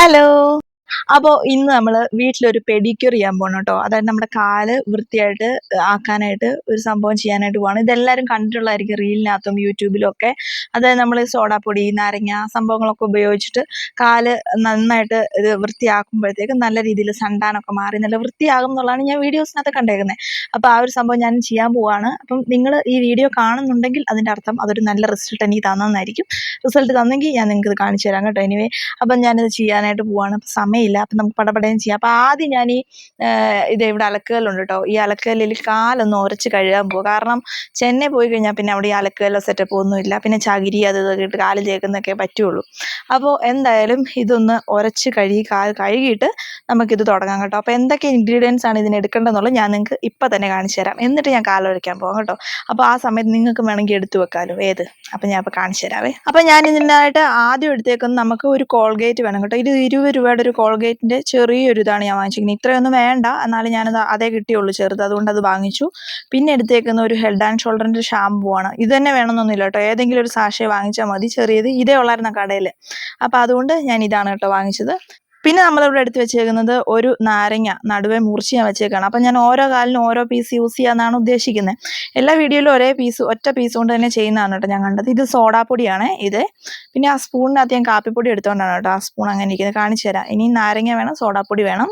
Hello. അപ്പോൾ ഇന്ന് നമ്മൾ വീട്ടിലൊരു പെഡിക്യൂർ ചെയ്യാൻ പോകണം കേട്ടോ. അതായത് നമ്മുടെ കാല് വൃത്തിയായിട്ട് ആക്കാനായിട്ട് ഒരു സംഭവം ചെയ്യാനായിട്ട് പോവാണ്. ഇതെല്ലാവരും കണ്ടിട്ടുള്ളതായിരിക്കും റീലിനകത്തും യൂട്യൂബിലും ഒക്കെ. അതായത് നമ്മൾ സോഡാപ്പൊടി, നാരങ്ങ സംഭവങ്ങളൊക്കെ ഉപയോഗിച്ചിട്ട് കാല് നന്നായിട്ട് ഇത് വൃത്തിയാക്കുമ്പോഴത്തേക്കും നല്ല രീതിയിൽ സണ്ടാനൊക്കെ മാറി നല്ല വൃത്തിയാകും എന്നുള്ളതാണ് ഞാൻ വീഡിയോസിനകത്ത് കണ്ടേക്കുന്നത്. അപ്പോൾ ആ ഒരു സംഭവം ഞാൻ ചെയ്യാൻ പോവാണ്. അപ്പം നിങ്ങൾ ഈ വീഡിയോ കാണുന്നുണ്ടെങ്കിൽ അതിൻ്റെ അർത്ഥം അതൊരു നല്ല റിസൾട്ട് എനിക്ക് തന്നെന്നായിരിക്കും. റിസൾട്ട് തന്നെങ്കിൽ ഞാൻ നിങ്ങൾക്ക് ഇത് കാണിച്ചു തരാം കേട്ടോ. എനിവേ അപ്പം ഞാനിത് ചെയ്യാനായിട്ട് പോവാണ്. സമയമില്ല. അപ്പം നമുക്ക് പടപടയും ചെയ്യാം. അപ്പോൾ ആദ്യം ഞാൻ ഇവിടെ അലക്കുകല്ലുണ്ട് കേട്ടോ. ഈ അലക്കുകല്ലിൽ കാലൊന്ന് ഉരച്ച് കഴുകാൻ പോകും. കാരണം ചെന്നൈ പോയി കഴിഞ്ഞാൽ പിന്നെ അവിടെ ഈ അലക്കുകല്ലോ സെറ്റപ്പ് ഒന്നുമില്ല. പിന്നെ ചകിരി അത് ഇതൊക്കെ ഇട്ട് കാല് തേക്കുന്നൊക്കെ പറ്റുള്ളൂ. അപ്പോൾ എന്തായാലും ഇതൊന്ന് ഉരച്ച് കഴുകിയിട്ട് നമുക്കിത് തുടങ്ങാം കേട്ടോ. അപ്പോൾ എന്തൊക്കെ ഇൻഗ്രീഡിയൻസ് ആണ് ഇതിന് എടുക്കേണ്ടതെന്നുള്ളത് ഞാൻ നിങ്ങൾക്ക് ഇപ്പം തന്നെ കാണിച്ചു തരാം. എന്നിട്ട് ഞാൻ കാലുരയ്ക്കാൻ പോകാം കേട്ടോ. അപ്പോൾ ആ സമയത്ത് നിങ്ങൾക്ക് വേണമെങ്കിൽ എടുത്തു വെക്കാമല്ലോ ഏത്. അപ്പം ഞാൻ ഇപ്പോൾ കാണിച്ചു തരാവേ. അപ്പം ഞാൻ ഇതിനായിട്ട് ആദ്യം എടുത്തേക്കുന്നത് നമുക്ക് ഒരു കോൾഗേറ്റ് വേണം കേട്ടോ. ഇത് 20 രൂപയുടെ ഒരു കോൾഗേറ്റിൻ്റെ ചെറിയൊരു ഇതാണ് ഞാൻ വാങ്ങിച്ചിരിക്കുന്നത്. ഇത്രയൊന്നും വേണ്ട, എന്നാലും ഞാനത് അതേ കിട്ടിയുള്ളൂ ചെറുത്, അതുകൊണ്ട് അത് വാങ്ങിച്ചു. പിന്നെ എടുത്തേക്കുന്ന ഒരു ഹെഡ് ആൻഡ് ഷോൾഡറിൻ്റെ ഷാമ്പു ആണ്. ഇത് തന്നെ വേണമെന്നൊന്നുമില്ല കേട്ടോ. ഏതെങ്കിലും ഒരു സാഷേ വാങ്ങിച്ചാൽ മതി. ചെറിയത് ഇതേ ഉള്ളായിരുന്ന കടയിൽ. അപ്പോൾ അതുകൊണ്ട് ഞാൻ ഇതാണ് കേട്ടോ വാങ്ങിച്ചത്. പിന്നെ നമ്മളിവിടെ എടുത്ത് വെച്ചേക്കുന്നത് ഒരു നാരങ്ങ നടുവേ മുറിച്ച് ഞാൻ വെച്ചേക്കാണ്. അപ്പം ഞാൻ ഓരോ കാലിനും ഓരോ പീസ് യൂസ് ചെയ്യാമെന്നാണ് ഉദ്ദേശിക്കുന്നത്. എല്ലാ വീഡിയോയിലും ഒറ്റ പീസ് കൊണ്ട് തന്നെ ചെയ്യുന്നതാണ് കേട്ടോ ഞാൻ കണ്ടത്. ഇത് സോഡാപ്പൊടിയാണ് ഇത്. പിന്നെ ആ സ്പൂണിനകത്ത് ഞാൻ കാപ്പിപ്പൊടി എടുത്തുകൊണ്ടാണ് കേട്ടോ ആ സ്പൂൺ അങ്ങനെ ഇരിക്കുന്നത്. കാണിച്ചു തരാം. ഇനി നാരങ്ങ വേണം, സോഡാപ്പൊടി വേണം,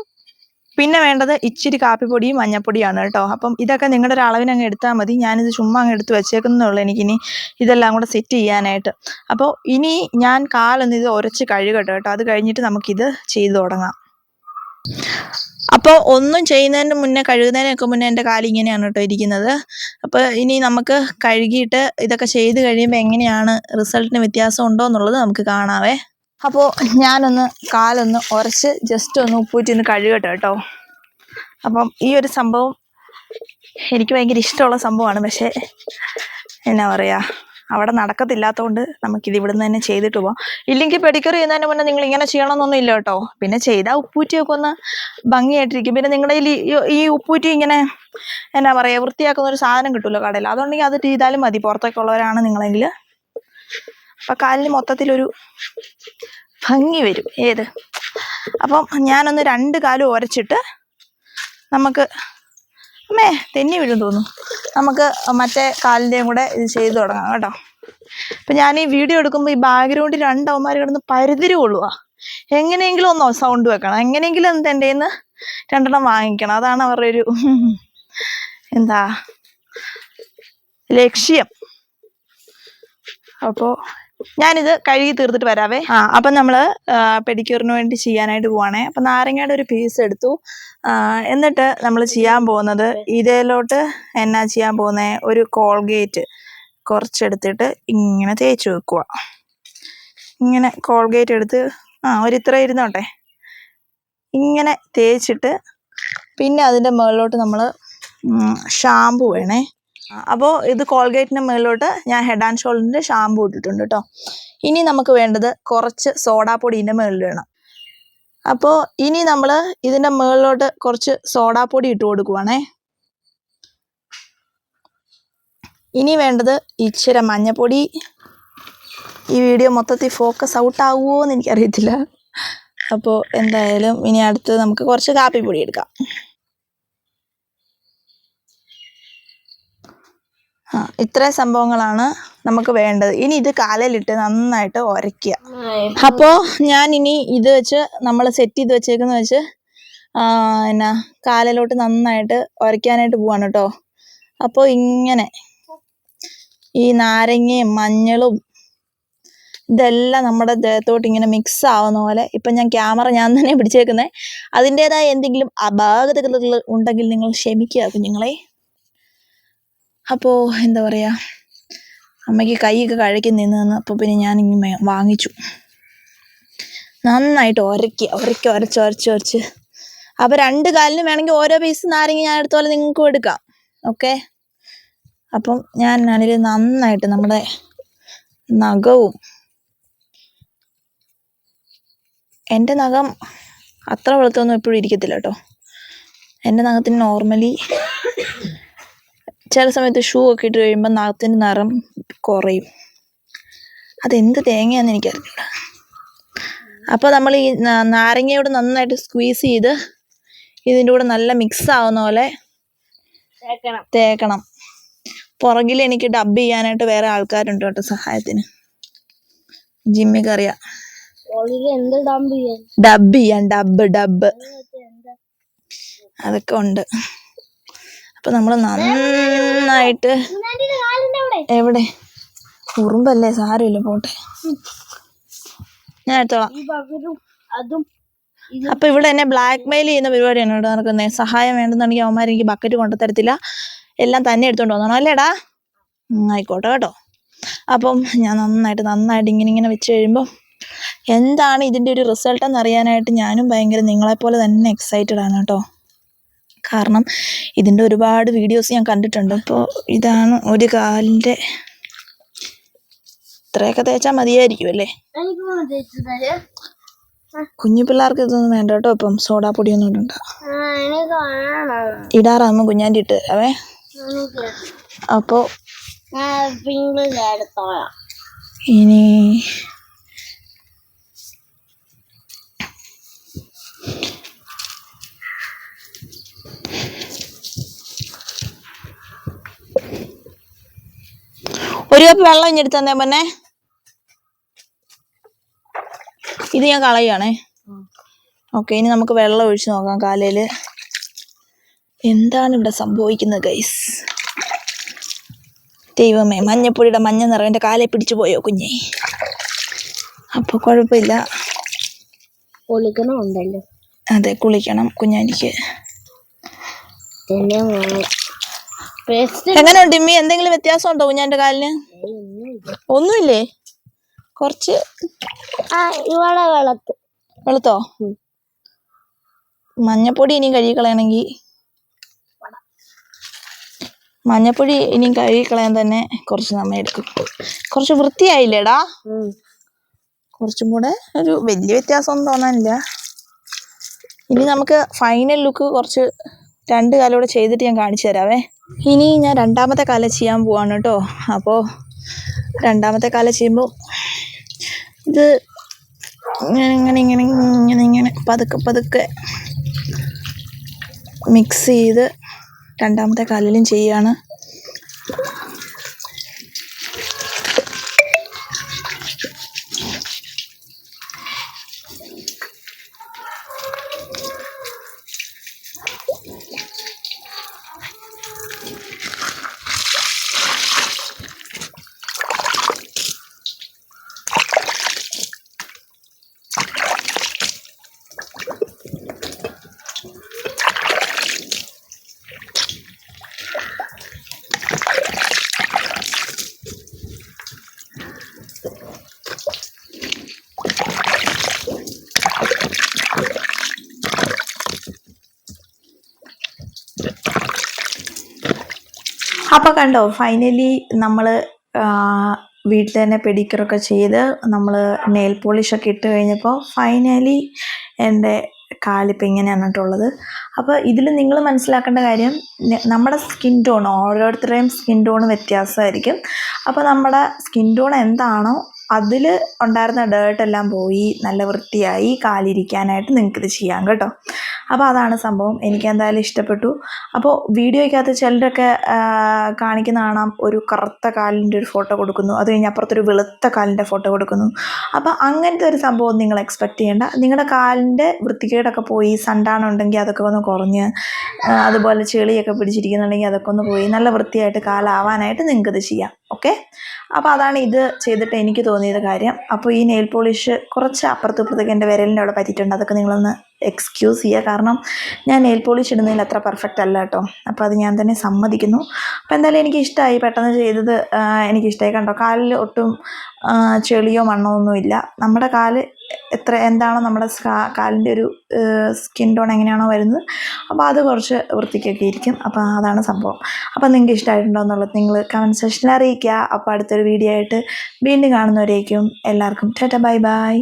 പിന്നെ വേണ്ടത് ഇച്ചിരി കാപ്പിപ്പൊടിയും മഞ്ഞപ്പൊടിയാണ് കേട്ടോ. അപ്പം ഇതൊക്കെ നിങ്ങളുടെ ഒരു അളവിന് അങ്ങ് എടുത്താൽ മതി. ഞാനിത് ചുമ്മാ അങ്ങ് എടുത്ത് വെച്ചേക്കുന്നേ എനിക്കിനി ഇതെല്ലാം കൂടെ സെറ്റ് ചെയ്യാനായിട്ട്. അപ്പോൾ ഇനി ഞാൻ കാലൊന്ന് ഇത് ഉരച്ച് കഴുകട്ടെ കേട്ടോ. അത് കഴിഞ്ഞിട്ട് നമുക്കിത് ചെയ്ത് തുടങ്ങാം. അപ്പോൾ ഒന്നും ചെയ്യുന്നതിന് മുന്നേ, കഴുകുന്നതിനൊക്കെ മുന്നേ എൻ്റെ കാല് ഇങ്ങനെയാണ് കേട്ടോ ഇരിക്കുന്നത്. അപ്പോൾ ഇനി നമുക്ക് കഴുകിയിട്ട് ഇതൊക്കെ ചെയ്ത് കഴിയുമ്പോൾ എങ്ങനെയാണ് റിസൾട്ടിന് വ്യത്യാസം ഉണ്ടോ എന്നുള്ളത് നമുക്ക് കാണാവേ. അപ്പോൾ ഞാനൊന്ന് കാലൊന്ന് ഉരച്ച് ജസ്റ്റ് ഒന്ന് ഉപ്പൂറ്റി കഴുകട്ടെ കേട്ടോ. അപ്പം ഈ ഒരു സംഭവം എനിക്ക് ഭയങ്കര ഇഷ്ടമുള്ള സംഭവമാണ്. പക്ഷേ എന്നാ പറയുക, അവിടെ നടക്കത്തില്ലാത്തതുകൊണ്ട് നമുക്കിത് ഇവിടുന്ന് തന്നെ ചെയ്തിട്ട് പോവാം. ഇല്ലെങ്കിൽ പെഡിക്യൂർ ചെയ്യുന്നതിന് മുന്നേ നിങ്ങൾ ഇങ്ങനെ ചെയ്യണമെന്നൊന്നും ഇല്ല കേട്ടോ. പിന്നെ ചെയ്താൽ ഉപ്പൂറ്റിയൊക്കെ ഒന്ന് ഭംഗിയായിട്ടിരിക്കും. പിന്നെ നിങ്ങളുടെ ഈ ഉപ്പൂറ്റി ഇങ്ങനെ എന്നാ പറയുക വൃത്തിയാക്കുന്ന ഒരു സാധനം കിട്ടുമല്ലോ കടയിൽ, അതുകൊണ്ടെങ്കിൽ അത് ചെയ്താലും മതി. പുറത്തൊക്കെ ഉള്ളവരാണ് നിങ്ങളെങ്കിൽ. അപ്പം കാലിന് മൊത്തത്തിലൊരു ഭംഗി വരും ഏത്. അപ്പം ഞാനൊന്ന് 2 കാലും ഉരച്ചിട്ട് നമുക്ക് തെന്നി വീഴും തോന്നുന്നു. നമുക്ക് മറ്റേ കാലിൻ്റെയും കൂടെ ഇത് ചെയ്ത് തുടങ്ങാം കേട്ടോ. അപ്പം ഞാൻ ഈ വീഡിയോ എടുക്കുമ്പോൾ ഈ ബാക്ക്ഗ്രൗണ്ടിൽ 2 അവന്മാർ കിടന്ന് പരിതിരി കൊള്ളുക. എങ്ങനെയെങ്കിലും ഒന്ന് സൗണ്ട് വെക്കണം, എങ്ങനെയെങ്കിലും ഒന്ന് എൻ്റെ കയ്യിൽ നിന്ന് 2 വാങ്ങിക്കണം. അതാണ് അവരുടെ ഒരു എന്താ ലക്ഷ്യം. അപ്പോൾ ഞാനിത് കഴുകി തീർത്തിട്ട് വരാവേ. അപ്പം നമ്മൾ പെഡിക്യൂറിന് വേണ്ടി ചെയ്യാനായിട്ട് പോവാണേ. അപ്പം നാരങ്ങയുടെ ഒരു പീസ് എടുത്തു. എന്നിട്ട് നമ്മൾ ചെയ്യാൻ പോകുന്നത് ഇതിലോട്ട് എന്നാ ചെയ്യാൻ പോകുന്നത്, ഒരു കോൾഗേറ്റ് കുറച്ചെടുത്തിട്ട് ഇങ്ങനെ തേച്ച് വെക്കുക. ഇങ്ങനെ കോൾഗേറ്റ് എടുത്ത് ഇത്ര ഇരുന്നോട്ടെ, ഇങ്ങനെ തേച്ചിട്ട് പിന്നെ അതിൻ്റെ മുകളിലോട്ട് നമ്മൾ ഷാമ്പു വേണേ. അപ്പോൾ ഇത് കോൾഗേറ്റിൻ്റെ മുകളിലോട്ട് ഞാൻ ഹെഡ് ആൻഡ് ഷോൾഡറിൻ്റെ ഷാമ്പു ഇട്ടിട്ടുണ്ട് കേട്ടോ. ഇനി നമുക്ക് വേണ്ടത് കുറച്ച് സോഡാപ്പൊടി ഇതിൻ്റെ മുകളിൽ വേണം. അപ്പോൾ ഇനി നമ്മൾ ഇതിൻ്റെ മുകളിലോട്ട് കുറച്ച് സോഡാപ്പൊടി ഇട്ട് കൊടുക്കുവാണേ. ഇനി വേണ്ടത് ഇച്ചിരി മഞ്ഞപ്പൊടി. ഈ വീഡിയോ മൊത്തത്തിൽ ഫോക്കസ് ഔട്ട് ആവുമോ എന്ന് എനിക്കറിയത്തില്ല. അപ്പോൾ എന്തായാലും ഇനി അടുത്ത് നമുക്ക് കുറച്ച് കാപ്പിപ്പൊടി എടുക്കാം. ഇത്രയും സംഭവങ്ങളാണ് നമുക്ക് വേണ്ടത്. ഇനി ഇത് കാലയിലിട്ട് നന്നായിട്ട് ഉരയ്ക്കുക. അപ്പോൾ ഞാൻ ഇനി ഇത് വെച്ച് നമ്മൾ സെറ്റ് ചെയ്ത് വെച്ചേക്കുന്ന വെച്ച് കാലിലോട്ട് നന്നായിട്ട് ഉരയ്ക്കാനായിട്ട് പോവാണ് കേട്ടോ. അപ്പോൾ ഇങ്ങനെ ഈ നാരങ്ങയും മഞ്ഞളും ഇതെല്ലാം നമ്മുടെ ദേഹത്തോട്ട് ഇങ്ങനെ മിക്സ് ആവുന്ന പോലെ. ഇപ്പം ഞാൻ ക്യാമറ ഞാൻ തന്നെ പിടിച്ചേക്കുന്നത്. അതിൻ്റേതായ എന്തെങ്കിലും അപാകതകൾ ഉണ്ടെങ്കിൽ നിങ്ങൾ ക്ഷമിക്കുക കുഞ്ഞുങ്ങളെ. അപ്പോൾ എന്താ പറയുക, അമ്മയ്ക്ക് കൈയൊക്കെ കഴക്കി നിന്ന് അപ്പോൾ പിന്നെ ഞാനിങ്ങനെ വാങ്ങിച്ചു. നന്നായിട്ട് ഉരച്ച് അപ്പോൾ 2 കാലിന് വേണമെങ്കിൽ ഓരോ പീസ് നാരങ്ങ ഞാൻ എടുത്ത പോലെ നിങ്ങൾക്കും എടുക്കാം. ഓക്കെ. അപ്പം ഞാനിൽ നന്നായിട്ട് നമ്മുടെ നഖവും, എൻ്റെ നഖം അത്ര വെളുത്തൊന്നും എപ്പോഴും ഇരിക്കത്തില്ല കേട്ടോ. എൻ്റെ നഖത്തിന് നോർമലി ചില സമയത്ത് ഷൂ ഒക്കെ ഇട്ട് കഴിയുമ്പോൾ നഖത്തിൻ്റെ നിറം കുറയും. അതെന്ത് തേങ്ങയാണെന്ന് എനിക്കറിഞ്ഞൂടാ. അപ്പോൾ നമ്മൾ ഈ നാരങ്ങയോട് നന്നായിട്ട് സ്ക്വീസ് ചെയ്ത് ഇതിൻ്റെ കൂടെ നല്ല മിക്സ് ആവുന്ന പോലെ തേക്കണം. പുറകിൽ എനിക്ക് ഡബ് ചെയ്യാനായിട്ട് വേറെ ആൾക്കാരുണ്ട് കേട്ടോ സഹായത്തിന്. ജിമ്മിക്ക് അറിയാം ഡബ് ചെയ്യാൻ, ഡബ് അതൊക്കെ ഉണ്ട്. അപ്പൊ നമ്മൾ നന്നായിട്ട് എവിടെ ഉറുമ്പല്ലേ, സാരമില്ല പോട്ടെ, ഞാൻ എടുത്തോളാം. അപ്പൊ ഇവിടെ എന്നെ ബ്ലാക്ക് മെയിൽ ചെയ്യുന്ന പരിപാടിയാണ് ഇവിടെ നടക്കുന്നത്. സഹായം വേണ്ടെന്നുണ്ടെങ്കിൽ അവന്മാർ എനിക്ക് ബക്കറ്റ് കൊണ്ടുതരത്തില്ല, എല്ലാം തന്നെ എടുത്തോണ്ട് വന്നോണം അല്ലേടാ. ആയിക്കോട്ടെ കേട്ടോ. അപ്പം ഞാൻ നന്നായിട്ട് ഇങ്ങനെ വെച്ച് കഴിയുമ്പോൾ എന്താണ് ഇതിൻ്റെ ഒരു റിസൾട്ട് എന്ന് അറിയാനായിട്ട് ഞാനും ഭയങ്കര നിങ്ങളെപ്പോലെ തന്നെ എക്സൈറ്റഡ് ആണ് കേട്ടോ. കാരണം ഇതിൻ്റെ ഒരുപാട് വീഡിയോസ് ഞാൻ കണ്ടിട്ടുണ്ട്. അപ്പോൾ ഇതാണ് ഒരു കാലിൻ്റെ, ഇത്രയൊക്കെ തേച്ചാൽ മതിയായിരിക്കും അല്ലേ. കുഞ്ഞു പിള്ളേർക്ക് ഇതൊന്നും വേണ്ട കേട്ടോ. ഇപ്പം സോഡാപ്പൊടിയൊന്നും ഇടണ്ട, ഇടാറാകുമ്പോൾ കുഞ്ഞാൻ്റെ ഇട്ട് അവേ. അപ്പോൾ ഇനി ഒരു കപ്പ് വെള്ളം ഇഞ്ഞെടുത്ത് തന്നെ പൊന്നെ. ഇത് ഞാൻ കളയുകയാണേ. ഓക്കെ, ഇനി നമുക്ക് വെള്ളം ഒഴിച്ച് നോക്കാം കാലയിൽ എന്താണ് ഇവിടെ സംഭവിക്കുന്നത് ഗൈസ്. ദൈവമേ, മഞ്ഞപ്പൊടിയുടെ മഞ്ഞ നിറം എൻ്റെ കാലെ പിടിച്ചു പോയോ കുഞ്ഞെ. അപ്പോൾ കുഴപ്പമില്ല, കുളിക്കണമുണ്ടല്ലോ. അതെ, കുളിക്കണം കുഞ്ഞാനിക്ക്. എങ്ങനെയുണ്ട് ഇമ്മി, എന്തെങ്കിലും വ്യത്യാസം ഉണ്ടോ കുഞ്ഞാൻ്റെ കാലിന്? ഒന്നുമില്ലേ? കുറച്ച് വെളുത്തോ? മഞ്ഞപ്പൊടി ഇനിയും കഴുകിക്കളയണമെങ്കിൽ, മഞ്ഞപ്പൊടി ഇനിയും കഴുകിക്കളയാൻ തന്നെ കുറച്ച് സമയം എടുക്കും. കുറച്ച് വൃത്തിയായില്ലേടാ? കുറച്ചും കൂടെ ഒരു വലിയ വ്യത്യാസമൊന്നും തോന്നാനില്ല. ഇനി നമുക്ക് ഫൈനൽ ലുക്ക് കുറച്ച് 2 കാലോടെ ചെയ്തിട്ട് ഞാൻ കാണിച്ചു തരാവേ. ഇനി ഞാൻ 2ാമത്തെ കാലം ചെയ്യാൻ പോവാണ് കേട്ടോ. അപ്പോൾ 2ാമത്തെ കാലം ചെയ്യുമ്പോൾ ഇത് ഇങ്ങനെ പതുക്കെ മിക്സ് ചെയ്ത് 2ാമത്തെ കാലിലും ചെയ്യാണ്. അപ്പോൾ കണ്ടോ, ഫൈനലി നമ്മൾ വീട്ടിൽ തന്നെ പെഡിക്യൂറൊക്കെ ചെയ്ത് നമ്മൾ നെയിൽ പോളിഷൊക്കെ ഇട്ട് കഴിഞ്ഞപ്പോൾ ഫൈനലി എൻ്റെ കാലിപ്പോൾ ഇങ്ങനെയാണ് കേട്ടുള്ളത്. അപ്പോൾ ഇതിൽ നിങ്ങൾ മനസ്സിലാക്കേണ്ട കാര്യം, നമ്മുടെ സ്കിൻ ടോൺ, ഓരോരുത്തരുടെയും സ്കിൻ ടോൺ വ്യത്യാസമായിരിക്കും. അപ്പോൾ നമ്മുടെ സ്കിൻ ടോൺ എന്താണോ അതിൽ ഉണ്ടായിരുന്ന ഡേർട്ടെല്ലാം പോയി നല്ല വൃത്തിയായി കാലിരിക്കാനായിട്ട് നിങ്ങൾക്കിത് ചെയ്യാം കേട്ടോ. അപ്പോൾ അതാണ് സംഭവം. എനിക്ക് എന്തായാലും ഇഷ്ടപ്പെട്ടു. അപ്പോൾ വീഡിയോയ്ക്കകത്ത് ചിലരൊക്കെ കാണിക്കുന്ന കാണാം, ഒരു കറുത്ത കാലിൻ്റെ ഒരു ഫോട്ടോ കൊടുക്കുന്നു, അത് കഴിഞ്ഞ് അപ്പുറത്തൊരു വെളുത്ത കാലിൻ്റെ ഫോട്ടോ കൊടുക്കുന്നു. അപ്പോൾ അങ്ങനത്തെ ഒരു സംഭവം നിങ്ങൾ എക്സ്പെക്റ്റ് ചെയ്യേണ്ട. നിങ്ങളുടെ കാലിൻ്റെ വൃത്തികേടൊക്കെ പോയി, സണ്ടാണുണ്ടെങ്കിൽ അതൊക്കെ ഒന്ന് കുറഞ്ഞ്, അതുപോലെ ചെളിയൊക്കെ പിടിച്ചിരിക്കുന്നുണ്ടെങ്കിൽ അതൊക്കെ ഒന്ന് പോയി നല്ല വൃത്തിയായിട്ട് കാലാവാനായിട്ട് നിങ്ങൾക്കിത് ചെയ്യാം. ഓക്കെ, അപ്പോൾ അതാണ് ഇത് ചെയ്തിട്ട് എനിക്ക് തോന്നിയത് കാര്യം. അപ്പോൾ ഈ നെയിൽ പോളിഷ് കുറച്ച് അപ്പുറത്തേക്ക് എൻ്റെ വിരലിൻ്റെ അവിടെ പറ്റിയിട്ടുണ്ട്, അതൊക്കെ നിങ്ങളൊന്ന് എക്സ്ക്യൂസ് ചെയ്യുക. കാരണം ഞാൻ നെയിൽ പോളിഷ് ഇടുന്നതിൽ അത്ര പെർഫെക്റ്റ് അല്ല കേട്ടോ. അപ്പോൾ അത് ഞാൻ തന്നെ സമ്മതിക്കുന്നു. അപ്പോൾ എന്തായാലും എനിക്ക് ഇഷ്ടമായി, പെട്ടെന്ന് ചെയ്തത് എനിക്കിഷ്ടമായി. കണ്ടോ, കാലിൽ ഒട്ടും ചെളിയോ മണ്ണോ ഒന്നുമില്ല. നമ്മുടെ കാല് എന്താണോ നമ്മുടെ കാലിൻ്റെ ഒരു സ്കിൻ ടോൺ എങ്ങനെയാണോ വരുന്നത്, അപ്പോൾ അത് കുറച്ച് വൃത്തിക്കൊക്കെ ഇരിക്കും. അപ്പോൾ അതാണ് സംഭവം. അപ്പോൾ നിങ്ങൾക്ക് ഇഷ്ടമായിട്ടുണ്ടോ എന്നുള്ളത് നിങ്ങൾ കമൻറ്റ് സെക്ഷനിൽ അറിയിക്കുക. അപ്പോൾ അടുത്തൊരു വീഡിയോ ആയിട്ട് വീണ്ടും കാണുന്നവരേക്കും എല്ലാവർക്കും ടാറ്റ ബൈ ബൈ.